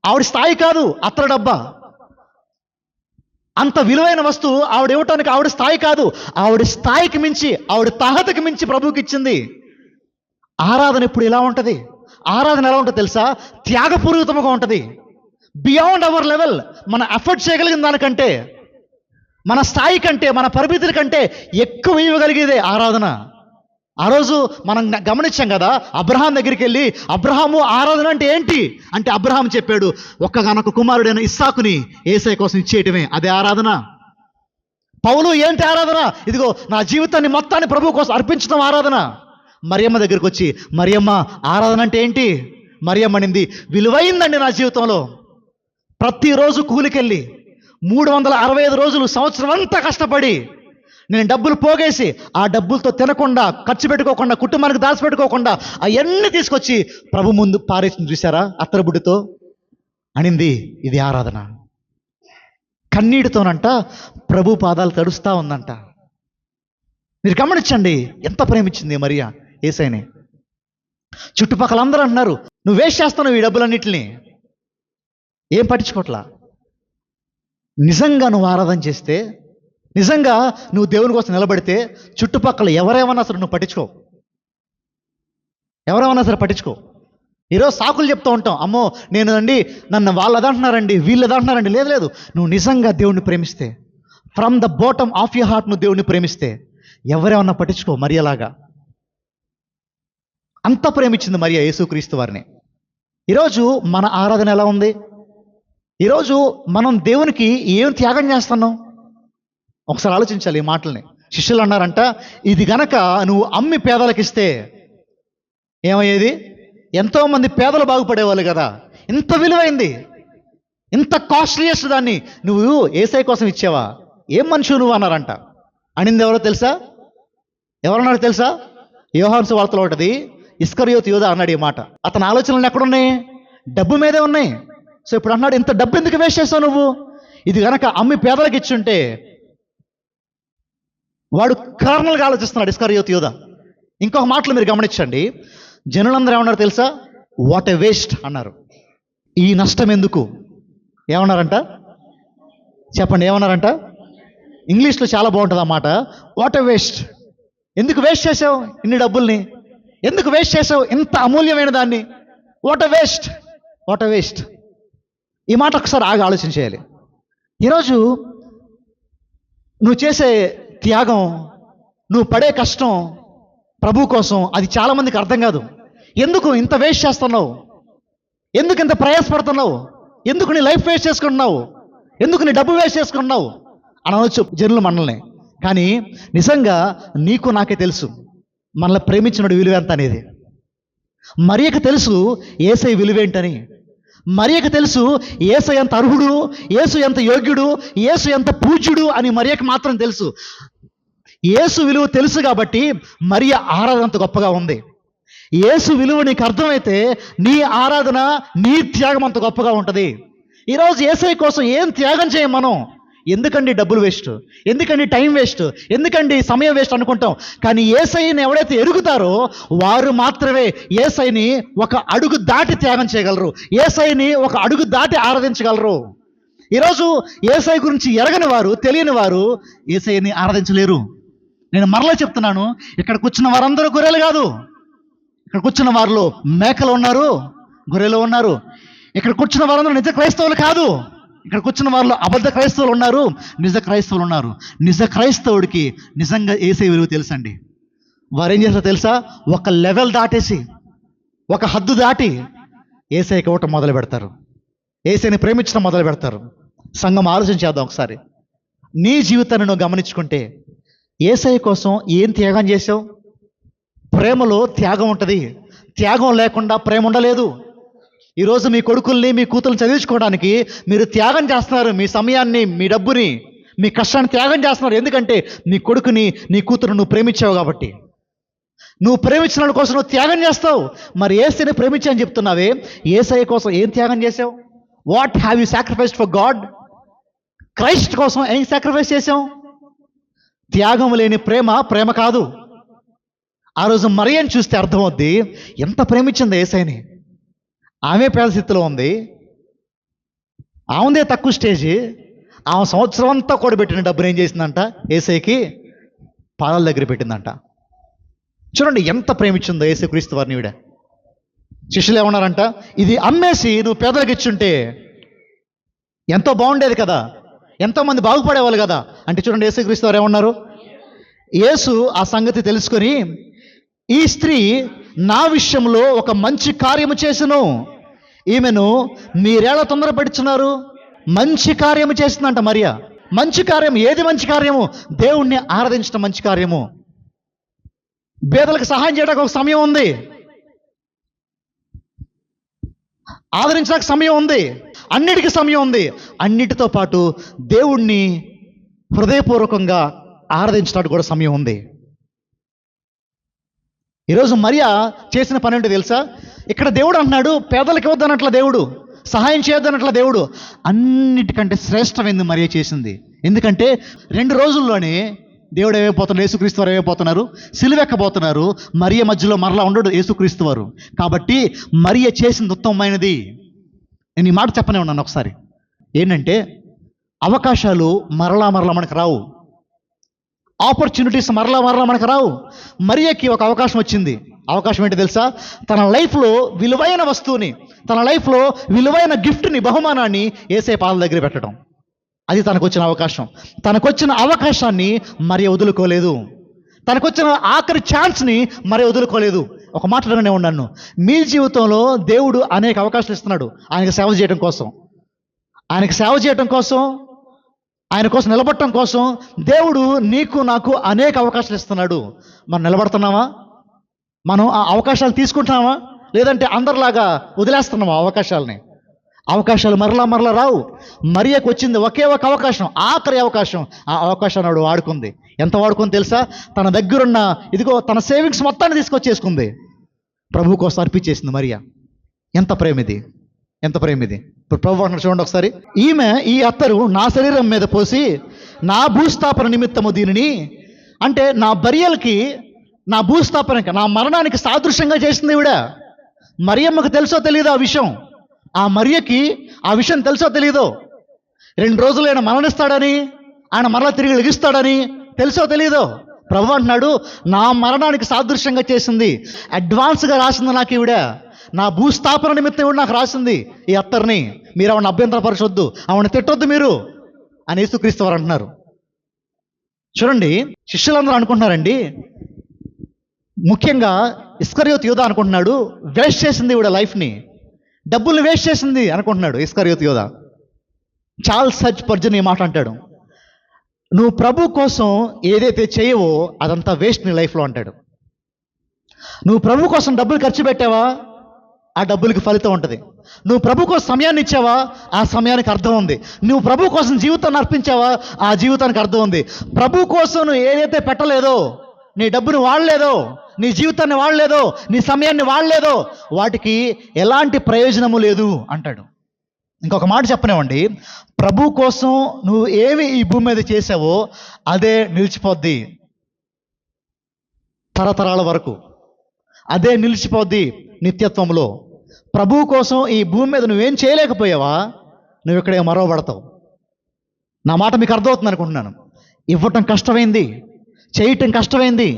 ఆవిడ స్థాయి కాదు అత్తర డబ్బా, అంత విలువైన వస్తువు ఆవిడ ఇవ్వటానికి ఆవిడ స్థాయి కాదు, ఆవిడ స్థాయికి మించి, ఆవిడ తాహతకి మించి ప్రభువుకి ఇచ్చింది. ఆరాధన ఇప్పుడు ఎలా ఉంటుంది? ఆరాధన ఎలా ఉంటుంది తెలుసా? త్యాగపూరితముగా ఉంటుంది. బియాండ్ అవర్ లెవెల్, మన ఎఫర్ట్ చేయగలిగిన దానికంటే, మన స్థాయి కంటే, మన పరిమితుల కంటే ఎక్కువ ఇవ్వగలిగేదే ఆరాధన. ఆ రోజు మనం గమనించాం కదా, అబ్రహాం దగ్గరికి వెళ్ళి, అబ్రహాము ఆరాధన అంటే ఏంటి అంటే అబ్రహాం చెప్పాడు, ఒక్కగానొక్క కుమారుడైన ఇస్సాకుని యేసయ్య కోసం ఇచ్చేయటమే, అదే ఆరాధన. పౌలు ఏంటి ఆరాధన? ఇదిగో నా జీవితాన్ని మొత్తాన్ని ప్రభువు కోసం అర్పించడం ఆరాధన. మరియమ్మ దగ్గరికి వచ్చి, మరియమ్మ ఆరాధన అంటే ఏంటి? మరియమ్మ అనింది, విలువైందండి నా జీవితంలో. ప్రతిరోజు కూలికెళ్ళి 365 రోజులు సంవత్సరం అంతా కష్టపడి నేను డబ్బులు పోగేసి ఆ డబ్బులతో తినకుండా, ఖర్చు పెట్టుకోకుండా, కుటుంబానికి దాచిపెట్టుకోకుండా అవన్నీ తీసుకొచ్చి ప్రభు ముందు పారేసింది చూసారా అత్తరబుడ్డితో అనింది. ఇది ఆరాధన. కన్నీటితోనంట ప్రభు పాదాలు తడుస్తూ ఉందంట. మీరు గమనించండి ఎంత ప్రేమించింది మరియా యేసయ్యని. చుట్టుపక్కల అందరూ అంటున్నారు, నువ్వు వేస్ట్ చేస్తున్నావు ఈ డబ్బులన్నిటిని, ఏం పట్టించుకోవట్లా. నిజంగా నువ్వు ఆరాధన చేస్తే, నిజంగా నువ్వు దేవుని కోసం నిలబడితే చుట్టుపక్కల ఎవరేమన్నా సరే నువ్వు పట్టించుకో, ఎవరేమన్నా సరే పట్టించుకో. ఈరోజు సాకులు చెప్తూ ఉంటాం, అమ్మో నేను నన్ను వాళ్ళు అదంటున్నారండి, వీళ్ళు అదంటున్నారండి. లేదు లేదు, నువ్వు నిజంగా దేవుణ్ణి ప్రేమిస్తే, from the bottom of your heart నువ్వు దేవుణ్ణి ప్రేమిస్తే ఎవరేమన్నా పట్టించుకో. మరియలాగా అంత ప్రేమించింది మరియా యేసుక్రీస్తు వారిని. ఈరోజు మన ఆరాధన ఎలా ఉంది? ఈరోజు మనం దేవునికి ఏం త్యాగం చేస్తున్నాం? ఒకసారి ఆలోచించాలి ఈ మాటల్ని. శిష్యులు అన్నారంట, ఇది గనక నువ్వు అమ్మి పేదలకు ఇస్తే ఏమయ్యేది? ఎంతోమంది పేదలు బాగుపడేవాళ్ళు కదా. ఇంత విలువైంది, ఇంత కాస్ట్లీయెస్ట్ దాన్ని నువ్వు యేసయ్య కోసం ఇచ్చావా? ఏం మనుషులు నువ్వు అన్నారంట. అనింది ఎవరో తెలుసా? ఎవరన్నాడు తెలుసా? యోహాను సువార్తలో ఒకటిది, ఇస్కరియోతు యూదా అన్నాడు ఈ మాట. అతని ఆలోచనలు ఎక్కడున్నాయి? డబ్బు మీదే ఉన్నాయి. సో ఇప్పుడు అన్నాడు, ఇంత డబ్బు ఎందుకు వేస్ట్ చేస్తావు నువ్వు? ఇది కనుక అమ్మి పేదలకు ఇచ్చుంటే. వాడు కారణాలుగా ఆలోచిస్తున్నాడు ఇస్కరియోతు యూదా. ఇంకొక మాటలు మీరు గమనించండి. జనులందరూ ఏమన్నారు తెలుసా? వాట్ ఎ వేస్ట్ అన్నారు. ఈ నష్టం ఎందుకు ఏమన్నారంట? చెప్పండి, ఏమన్నారంట? ఇంగ్లీష్లో చాలా బాగుంటుంది ఆ మాట. What a waste. ఎందుకు వేస్ట్ చేసావు ఇన్ని డబ్బుల్ని? ఎందుకు వేస్ట్ చేసావు ఇంత అమూల్యమైన దాన్ని? What a waste, what a waste. ఈ మాట ఒకసారి ఆగి ఆలోచించేయాలి. ఈరోజు నువ్వు చేసే త్యాగం, నువ్వు పడే కష్టం ప్రభు కోసం, అది చాలామందికి అర్థం కాదు. ఎందుకు ఇంత వేస్ట్ చేస్తున్నావు? ఎందుకు ఇంత ప్రయాసపడుతున్నావు? ఎందుకు నీ లైఫ్ వేస్ట్ చేసుకుంటున్నావు? ఎందుకు నీ డబ్బు వేస్ట్ చేసుకుంటున్నావు అనవచ్చు జనులు మనల్ని. కానీ నిజంగా నీకు నాకే తెలుసు మనల్ని ప్రేమించినడు విలువ ఎంత అనేది. మరియకు తెలుసు యేసయ్య విలువేంటని. మరియకు తెలుసు యేసు ఎంత అర్హుడు, యేసు ఎంత యోగ్యుడు, యేసు ఎంత పూజ్యుడు అని మరియకు మాత్రం తెలుసు. యేసు విలువ తెలుసు కాబట్టి మరియ ఆరాధన అంత గొప్పగా ఉంది. యేసు విలువ నీకు అర్థమైతే నీ ఆరాధన, నీ త్యాగం అంత గొప్పగా ఉంటుంది. ఈరోజు యేసయ్య కోసం ఏం త్యాగం చేయం మనం? ఎందుకండి డబ్బులు వేస్ట్, ఎందుకండి టైం వేస్ట్, ఎందుకండి సమయం వేస్ట్ అనుకుంటాం. కానీ యేసయ్యని ఎవరైతే ఎరుగుతారో వారు మాత్రమే యేసయ్యని ఒక అడుగు దాటి త్యాగం చేయగలరు, యేసయ్యని ఒక అడుగు దాటి ఆరాధించగలరు. ఈరోజు యేసయ్య గురించి ఎరగని వారు, తెలియని వారు యేసయ్యని ఆరాధించలేరు. నేను మరలా చెప్తున్నాను, ఇక్కడ కూర్చున్న వారందరూ గొర్రెలు కాదు. ఇక్కడ కూర్చున్న వారిలో మేకలు ఉన్నారు, గొర్రెలు ఉన్నారు. ఇక్కడ కూర్చున్న వారందరూ నిజ క్రైస్తవులు కాదు. ఇక్కడ కూర్చున్న వారిలో అబద్ధ క్రైస్తవులు ఉన్నారు, నిజ క్రైస్తవులు ఉన్నారు. నిజ క్రైస్తవుడికి నిజంగా యేసయ్య విలువ తెలుసండి. వారు ఏం చేస్తారో తెలుసా? ఒక లెవెల్ దాటేసి, ఒక హద్దు దాటి యేసయ్యకి ఇవ్వటం మొదలు పెడతారు, యేసయ్యని ప్రేమించడం మొదలు పెడతారు. సంఘం ఆలోచన చేద్దాం ఒకసారి. నీ జీవితాన్ని నువ్వు గమనించుకుంటే యేసయ్య కోసం ఏం త్యాగం చేసావు? ప్రేమలో త్యాగం ఉంటుంది, త్యాగం లేకుండా ప్రేమ ఉండలేదు. ఈరోజు మీ కొడుకుల్ని, మీ కూతుర్ని చదివించుకోవడానికి మీరు త్యాగం చేస్తున్నారు. మీ సమయాన్ని, మీ డబ్బుని, మీ కష్టాన్ని త్యాగం చేస్తున్నారు. ఎందుకంటే నీ కొడుకుని, నీ కూతురు నువ్వు ప్రేమించావు కాబట్టి. నువ్వు ప్రేమించిన వాళ్ళ కోసం నువ్వు త్యాగం చేస్తావు. మరి యేసయ్యని ప్రేమించని చెప్తున్నావే, యేసయ్య కోసం ఏం త్యాగం చేసావు? What have you sacrificed for God? Christ కోసం ఏం సాక్రిఫైస్ చేసావు? త్యాగం లేని ప్రేమ ప్రేమ కాదు. ఆ రోజు మరియని చూస్తే అర్థమవుద్ది ఎంత ప్రేమించింది యేసయ్యని. ఆమె పేద స్థితిలో ఉంది, ఆమెదే తక్కువ స్టేజీ. ఆమె సంవత్సరం అంతా కూడబెట్టిన డబ్బును ఏం చేసిందంట? యేసయ్యకి పాదాల దగ్గర పెట్టిందంట. చూడండి ఎంత ప్రేమించిందో యేసుక్రీస్తు వారిని ఈవిడ. శిష్యులు ఏమన్నారంట? ఇది అమ్మేసి నువ్వు పేదలకు ఇచ్చుంటే ఎంతో బాగుండేది కదా, ఎంతోమంది బాగుపడేవాళ్ళు కదా అంటే. చూడండి యేసుక్రీస్తు వారు ఏమన్నారు? యేసు ఆ సంగతి తెలుసుకొని, ఈ స్త్రీ నా విషయంలో ఒక మంచి కార్యము చేసెను, ఈమెను మీరేలా తొందరపెడుతున్నారు? మంచి కార్యము చేసిందంట మరియా. మంచి కార్యం ఏది? మంచి కార్యము దేవుణ్ణి ఆరాధించడం మంచి కార్యము. పేదలకు సహాయం చేయడానికి ఒక సమయం ఉంది, ఆదరించడానికి సమయం ఉంది, అన్నిటికీ సమయం ఉంది. అన్నిటితో పాటు దేవుణ్ణి హృదయపూర్వకంగా ఆరాధించడానికి కూడా సమయం ఉంది. ఈరోజు మరియా చేసిన పని ఏంటో తెలుసా? ఇక్కడ దేవుడు అంటున్నాడు, పేదలకు ఇవ్వద్దన్నట్ల దేవుడు, సహాయం చేయొద్దన్నట్ల దేవుడు. అన్నిటికంటే శ్రేష్టమైంది మరియా చేసింది. ఎందుకంటే 2 రోజుల్లోనే దేవుడు ఏమైపోతున్నారు, యేసుక్రీస్తు వారు ఏమైపోతున్నారు, సిలువెక్కబోతున్నారు. మరియ మధ్యలో మరలా ఉండడు యేసుక్రీస్తు వారు. కాబట్టి మరియ చేసింది ఉత్తమమైనది. నేను ఈ మాట చెప్పనే ఉన్నాను ఒకసారి. ఏంటంటే అవకాశాలు మరలా మనకు రావు. ఆపర్చునిటీస్ మరలా మనకు రావు. మరియకి ఒక అవకాశం వచ్చింది. అవకాశం ఏంటి తెలుసా? తన లైఫ్లో విలువైన వస్తువుని, తన లైఫ్లో విలువైన గిఫ్ట్ని, బహుమానాన్ని యేసయ్య పాదాల దగ్గర పెట్టడం. అది తనకొచ్చిన అవకాశం. తనకొచ్చిన అవకాశాన్ని మరియ వదులుకోలేదు. తనకొచ్చిన ఆఖరి ఛాన్స్ని మరియ వదులుకోలేదు. ఒక మాటలోనే ఉన్నాను, మీ జీవితంలో దేవుడు అనేక అవకాశాలు ఇస్తున్నాడు ఆయనకు సేవ చేయడం కోసం. ఆయనకు సేవ చేయడం కోసం, ఆయన కోసం నిలబడటం కోసం దేవుడు నీకు నాకు అనేక అవకాశాలు ఇస్తున్నాడు. మనం నిలబడుతున్నామా? మనం ఆ అవకాశాలు తీసుకుంటున్నామా? లేదంటే అందరిలాగా వదిలేస్తున్నామా అవకాశాలని? అవకాశాలు మరలా రావు. మరియకు వచ్చింది ఒకే ఒక అవకాశం, ఆఖరి అవకాశం. ఆ అవకాశాన్ని ఆవిడ వాడుకుంది. ఎంత వాడుకుంది తెలుసా? తన దగ్గరున్న ఇదిగో తన సేవింగ్స్ మొత్తాన్ని తీసుకొచ్చేసుకుంది, ప్రభు కోసం అర్పించేసింది మరియా. ఎంత ప్రేమ ఇది, ఎంత ప్రేమ ఇది. ఇప్పుడు ప్రభు అంటున్నాడు చూడండి ఒకసారి, ఈమె ఈ అత్తరు నా శరీరం మీద పోసి నా భూస్థాపన నిమిత్తము దీనిని, అంటే నా బరియలకి, నా భూస్థాపనకి, నా మరణానికి సాదృశ్యంగా చేసింది ఈవిడ. మరియమ్మకు తెలుసో తెలియదో ఆ విషయం? ఆ మరియకి ఆ విషయం తెలుసో తెలియదో? 2 రోజులు ఆయన మరణిస్తాడని, ఆయన మరలా తిరిగి లెగిస్తాడని తెలుసో తెలియదో? ప్రభు అంటున్నాడు, నా మరణానికి సాదృశ్యంగా చేసింది, అడ్వాన్స్గా రాసింది నాకు ఈవిడ. నా భూస్థాపన నిమిత్తం ఈవిడ నాకు రాసింది ఈ అత్తర్ని. మీరు ఆవిడని అభ్యంతరపరచొద్దు, ఆవిడని తిట్టొద్దు మీరు అని యేసుక్రీస్తు వారు అంటున్నారు. చూడండి, శిష్యులందరూ అనుకుంటున్నారండి, ముఖ్యంగా ఇస్కరియోతు యూదా అనుకుంటున్నాడు, వేస్ట్ చేసింది ఈవిడ లైఫ్ని, డబ్బుల్ని వేస్ట్ చేసింది అనుకుంటున్నాడు ఇస్కరియోతు యూదా. చార్ల్స్ స్పర్జన్ ఈ మాట అంటాడు, నువ్వు ప్రభు కోసం ఏదైతే చేయవో అదంతా వేస్ట్ నీ లైఫ్లో అంటాడు. నువ్వు ప్రభు కోసం డబ్బులు ఖర్చు పెట్టావా, ఆ డబ్బులకి ఫలితం ఉంటుంది. నువ్వు ప్రభు కోసం సమయాన్ని ఇచ్చావా, ఆ సమయానికి అర్థం ఉంది. నువ్వు ప్రభు కోసం జీవితాన్ని అర్పించావా, ఆ జీవితానికి అర్థం ఉంది. ప్రభు కోసం నువ్వు ఏదైతే పెట్టలేదో, నీ డబ్బుని వాడలేదో, నీ జీవితాన్ని వాడలేదో, నీ సమయాన్ని వాడలేదో, వాటికి ఎలాంటి ప్రయోజనము లేదు అంటాడు. ఇంకొక మాట చెప్పనివ్వండి, ప్రభు కోసం నువ్వు ఏమి ఈ భూమి మీద చేసావో అదే నిలిచిపోద్ది తరతరాల వరకు, అదే నిలిచిపోద్ది నిత్యత్వంలో. ప్రభు కోసం ఈ భూమి మీద నువ్వేం చేయలేకపోయావా, నువ్వు ఇక్కడే మరవబడతావు. నా మాట మీకు అర్థమవుతుంది అనుకుంటున్నాను. ఇవ్వటం కష్టమైంది, చేయటం కష్టమైంది.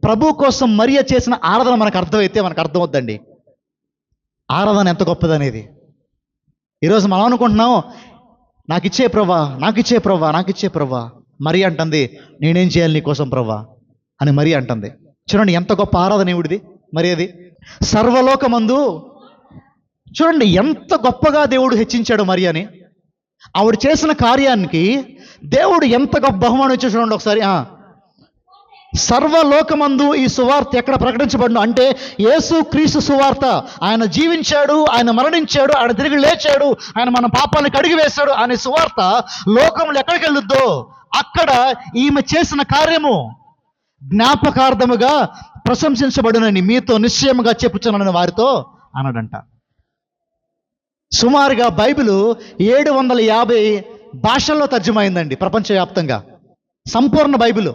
ప్రభు కోసం మరియ చేసిన ఆరాధన మనకు అర్థమైతే మనకు అర్థమవుద్దండి ఆరాధన ఎంత గొప్పదనేది. ఈరోజు మనం అనుకుంటున్నాం, నాకు ఇచ్చే ప్రభా, నాకు ఇచ్చే ప్రభా, నాకు ఇచ్చే ప్రభా. మరియ అంటుంది, నేనేం చేయాలి నీకోసం ప్రభా అని మరియ అంటుంది. చూడండి ఎంత గొప్ప ఆరాధన ఇవిడిది మరి. అది సర్వలోకమందు చూడండి ఎంత గొప్పగా దేవుడు హెచ్చించాడు మరియని. ఆవిడ చేసిన కార్యానికి దేవుడు ఎంత గొప్ప బహుమానం ఇచ్చాడు చూడండి ఒకసారి. సర్వలోకమందు ఈ సువార్త ఎక్కడ ప్రకటించబడిన అంటే యేసు క్రీస్తు సువార్త. ఆయన జీవించాడు, ఆయన మరణించాడు, ఆయన తిరిగి లేచాడు, ఆయన మన పాపాన్ని కడిగి వేశాడు అనే సువార్త లోకంలో ఎక్కడికి వెళ్ళుద్దో అక్కడ ఈమె చేసిన కార్యము జ్ఞాపకార్థముగా ప్రశంసించబడునని మీతో నిశ్చయముగా చెప్పుచున్నానని వారితో అన్నాడంట. సుమారుగా బైబిల్ 750 భాషల్లో తర్జుమైందండి ప్రపంచవ్యాప్తంగా. సంపూర్ణ బైబిల్.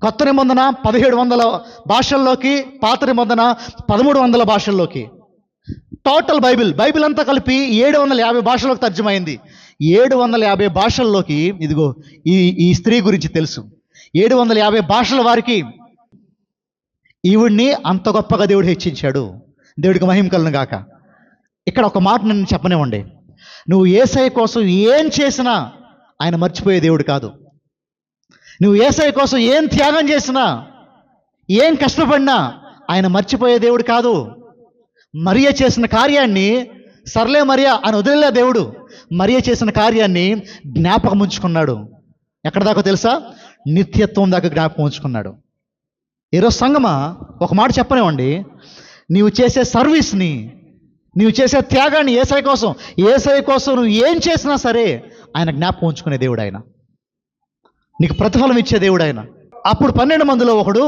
కొత్త నిబంధన 1700 భాషల్లోకి, పాత నిబంధన 1300 భాషల్లోకి. టోటల్ బైబిల్ అంతా కలిపి 750 భాషల్లోకి తర్జుమైంది. 750 భాషల్లోకి ఇదిగో ఈ స్త్రీ గురించి తెలుసు. 750 భాషల వారికి ఈవిడ్ని అంత గొప్పగా దేవుడు హెచ్చించాడు. దేవుడికి మహిమ కలుగును గాక. ఇక్కడ ఒక మాట నేను చెప్పనివ్వండి, నువ్వు యేసయ్య కోసం ఏం చేసినా ఆయన మర్చిపోయే దేవుడు కాదు. నువ్వు యేసయ్య కోసం ఏం త్యాగం చేసినా, ఏం కష్టపడినా ఆయన మర్చిపోయే దేవుడు కాదు. మరియ చేసిన కార్యాన్ని సర్లే మరియా అని వదిలే దేవుడు మరియ చేసిన కార్యాన్ని జ్ఞాపకం ఉంచుకున్నాడు. ఎక్కడ దాకా తెలుసా? నిత్యత్వం దాకా జ్ఞాపకం ఉంచుకున్నాడు. ఈరోజు సంగమా ఒక మాట చెప్పనివ్వండి, నీవు చేసే సర్వీస్ని, నీవు చేసే త్యాగాన్ని యేసయ్య కోసం నువ్వు ఏం చేసినా సరే ఆయన జ్ఞాపకం ఉంచుకునే దేవుడు ఆయన. నీకు ప్రతిఫలం ఇచ్చే దేవుడు ఆయన. అప్పుడు 12 మందిలో ఒకడు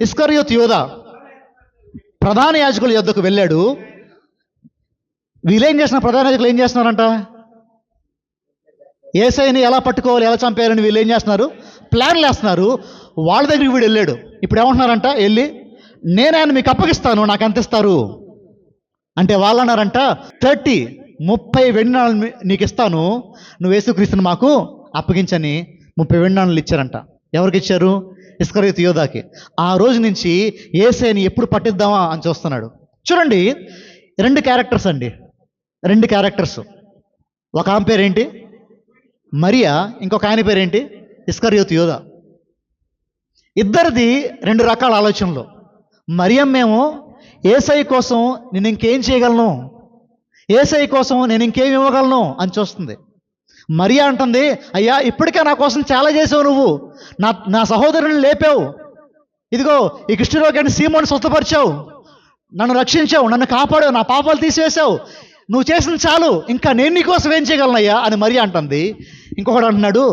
ఇస్కరియోతు యోధా ప్రధాన యాజకుల యొద్దకు వెళ్ళాడు. వీళ్ళేం చేస్తున్నారు? ప్రధాన యాజకులు ఏం చేస్తున్నారంట? యేసయ్యని ఎలా పట్టుకోవాలి, ఎలా చంపేయాలని వీళ్ళు ఏం చేస్తున్నారు? ప్లాన్లు వేస్తున్నారు. వాళ్ళ దగ్గరికి వీడు వెళ్ళాడు. ఇప్పుడు ఏమంటున్నారంట? వెళ్ళి నేను ఆయన మీకు అప్పగిస్తాను, నాకు ఎంత ఇస్తారు అంటే వాళ్ళు అన్నారంట 30 వెండి నాణాలు నీకు ఇస్తాను, నువ్వు యేసుక్రీస్తుని మాకు అప్పగించని 30 వెండి నాణాలు ఇచ్చారంట. ఎవరికి ఇచ్చారు? ఇస్కరియోతు యోధాకి. ఆ రోజు నుంచి యేసయ్యని ఎప్పుడు పట్టిద్దామా అని చూస్తున్నాడు. చూడండి, 2 క్యారెక్టర్స్ అండి, 2 క్యారెక్టర్స్. ఒక ఆమె పేరేంటి? మరియా, ఇంకొక ఆయన పేరేంటి? ఇస్కరియోతు యోధా. ఇద్దరిది 2 రకాల ఆలోచనలు. మరియమ్మేమో యేసయ్య కోసం నేను ఇంకేం చేయగలను, యేసయ్య కోసం నేను ఇంకేం ఇవ్వగలను అని చూస్తుంది. మరియా అంటుంది, అయ్యా ఇప్పటికే నా కోసం చాలా చేసావు, నువ్వు నా సహోదరుని లేపావు, ఇదిగో ఈ కుష్ఠరోగాన్ని సీమోని స్వస్థపరిచావు, నన్ను రక్షించావు, నన్ను కాపాడావు, నా పాపాలు తీసివేశావు, నువ్వు చేసింది చాలు, ఇంకా నేను నీకోసం ఏం చేయగలనయ్యా అని మరియా అంటుంది. ఇంకొకడు అంటున్నాడు,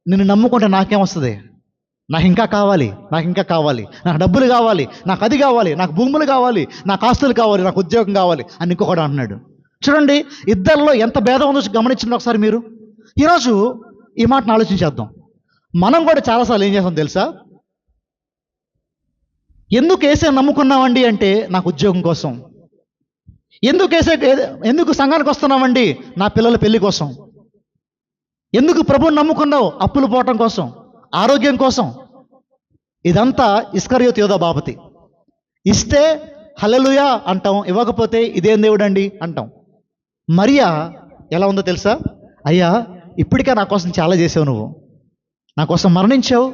నిన్ను నమ్ముకుంటే నాకేమొస్తుంది, నాకు ఇంకా కావాలి, నాకు ఇంకా కావాలి, నాకు డబ్బులు కావాలి, నాకు అది కావాలి, నాకు భూములు కావాలి, నాకు ఆస్తులు కావాలి, నాకు ఉద్యోగం కావాలి అని ఇంకొకడు అంటున్నాడు. చూడండి, ఇద్దరిలో ఎంత భేదం ఉందో గమనించండి ఒకసారి మీరు. ఈరోజు ఈ మాటను ఆలోచించేద్దాం. మనం కూడా చాలాసార్లు ఏం చేస్తాం తెలుసా? ఎందుకు యేసయ్యని నమ్ముకున్నామండి అంటే నాకు ఉద్యోగం కోసం. ఎందుకు సంఘానికి వస్తున్నామండి? నా పిల్లల పెళ్లి కోసం. ఎందుకు ప్రభువుని నమ్ముకున్నావు? అప్పులు పోవటం కోసం, ఆరోగ్యం కోసం. ఇదంతా ఇస్కరియోతు యోధా బాపతి. ఇస్తే హల్లెలూయా అంటాం, ఇవ్వకపోతే ఇదేం దేవుడండి అంటాం. మరియా ఎలా ఉందో తెలుసా? అయ్యా ఇప్పటికే నా కోసం చాలా చేసావు, నువ్వు నా కోసం మరణించావు,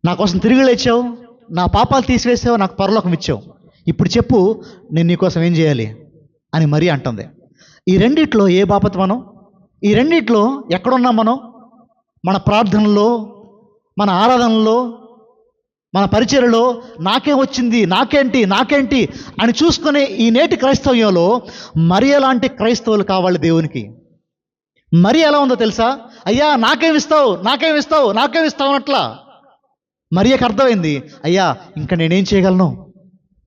నా కోసం తిరిగి లేచావు, నా పాపాలు తీసివేసావు, నాకు పరలోకం ఇచ్చావు, ఇప్పుడు చెప్పు నేను నీకోసం ఏం చేయాలి అని మరియా అంటుంది. ఈ రెండిట్లో ఏ బాపతి మనం? ఈ రెండిట్లో ఎక్కడున్నాం మనం? మన ప్రార్థనలో, మన ఆరాధనలో, మన పరిచర్యలో నాకేం వచ్చింది, నాకేంటి అని చూసుకునే ఈ నేటి క్రైస్తవ్యంలో మరియ లాంటి క్రైస్తవులు కావాలి దేవునికి. మరి ఎలా ఉందో తెలుసా? అయ్యా నాకేమిస్తావు అన్నట్లా. మరియకి అర్థమైంది, అయ్యా ఇంకా నేనేం చేయగలను,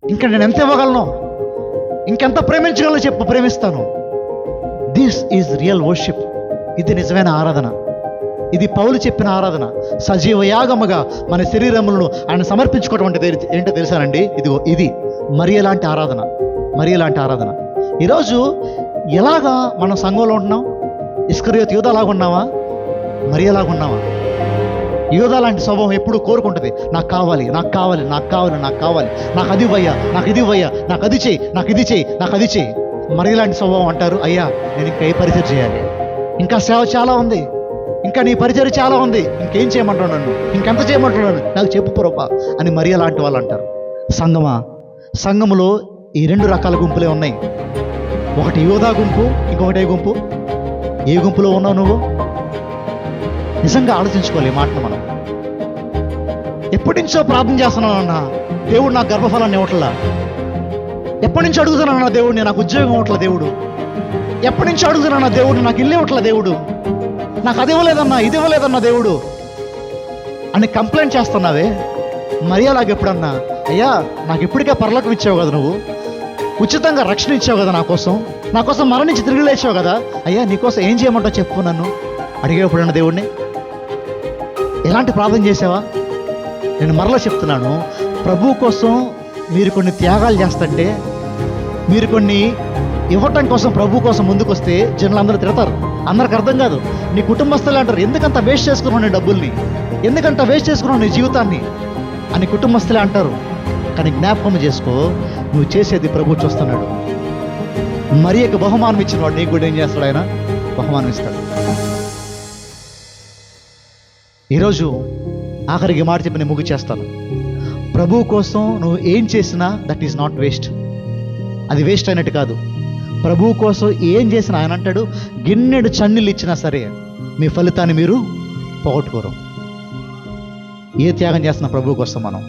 ఇంకా నేను ఎంత ఇవ్వగలను, ఇంకెంత ప్రేమించగలను చెప్పు, ప్రేమిస్తాను. This is real worship. ఇది నిజమైన ఆరాధన. ఇది పౌలు చెప్పిన ఆరాధన. సజీవ యాగముగా మన శరీరములను ఆయన సమర్పించుకోవడం అంటే ఏంటో తెలుసానండి? ఇది మరియ లాంటి ఆరాధన. ఈరోజు ఎలాగా మనం సంఘంలో ఉంటున్నాం? ఇస్కరియోతు యోధా లాగా ఉన్నావా? మరియలాగా ఉన్నావా? యోధా లాంటి స్వభావం ఎప్పుడు కోరుకుంటుంది, నాకు కావాలి, నాకు అది ఇవ్వయ్యా, నాకు ఇది ఇవ్వయ్యా, నాకు అది చేయి. మరియ లాంటి స్వభావం అంటారు, అయ్యా నేను ఇంకా ఏ పరిచయం చేయాలి, ఇంకా సేవ చాలా ఉంది, ఇంకా నీ పరిచర్య చాలా ఉంది, ఇంకేం చేయమంటావు నన్ను, ఇంకెంత చేయమంటున్నాను, నాకు చెప్పు ప్రభువా అని మరియ లాంటి వాళ్ళు అంటారు. సంఘములో ఈ 2 రకాల గుంపులే ఉన్నాయి. ఒకటి యోధా గుంపు, ఇంకొకటి ఏ గుంపులో ఉన్నావు నువ్వు? నిజంగా ఆలోచించుకోవాలి ఈ మాటను మనం. ఎప్పటి నుంచో ప్రార్థన చేస్తున్నానన్నా దేవుడు నాకు గర్భఫలాన్ని ఇవ్వట్లా, ఎప్పటి నుంచి అడుగుతున్నానన్నా దేవుడిని నాకు ఉద్యోగం ఇవ్వట్లా దేవుడు, ఎప్పటి నుంచి అడుగుతున్నానన్నా దేవుడు నాకు ఇల్లు ఇవ్వట్లా దేవుడు, నాకు అది ఇవ్వలేదన్నా, ఇది ఇవ్వలేదన్నా దేవుడు అని కంప్లైంట్ చేస్తున్నావే. మరి అలాగే ఎప్పుడన్నా, అయ్యా నాకు ఇప్పటికే పరలోకం ఇచ్చావు కదా, నువ్వు ఉచితంగా రక్షణ ఇచ్చావు కదా, నా కోసం మరణించి తిరిగి లేచావు కదా, అయ్యా నీకోసం ఏం చేయమంటావు చెప్పు నన్ను అడిగే ఎప్పుడన్నా దేవుడిని? ఎలాంటి ప్రార్థన చేసావా? నేను మరలా చెప్తున్నాను, ప్రభు కోసం మీరు కొన్ని త్యాగాలు చేస్తుంటే, మీరు కొన్ని ఇవ్వటం కోసం ప్రభు కోసం ముందుకు వస్తే జనులు అందరూ తిడతారు, అందరికి అర్థం కాదు. నీ కుటుంబస్తులు అంటారు, ఎందుకంత వేస్ట్ చేసుకున్నావు నీ డబ్బుల్ని, ఎందుకంత వేస్ట్ చేసుకున్నావు నీ జీవితాన్ని అని కుటుంబస్తులే అంటారు. కానీ జ్ఞాపకం చేసుకో, నువ్వు చేసేది ప్రభు చూస్తున్నాడు. మరియకు బహుమానం ఇచ్చిన వాడు నీకు కూడా ఏం చేస్తాడు? ఆయన బహుమానం ఇస్తాడు. ఈరోజు ఆఖరికి మాట చెప్పి నేను ముగ్గు చేస్తాను. ప్రభు కోసం నువ్వు ఏం చేసినా దట్ ఈస్ నాట్ వేస్ట్, అది వేస్ట్ అయినట్టు కాదు. ప్రభు కోసం ఏం చేసినా ఆయన అంటాడు, గిన్నెడు చన్నీళ్ళు ఇచ్చినా సరే మీ ఫలితాన్ని మీరు పోగొట్టుకోరు. ఏ త్యాగం చేస్తున్నా ప్రభు కోసం మనం?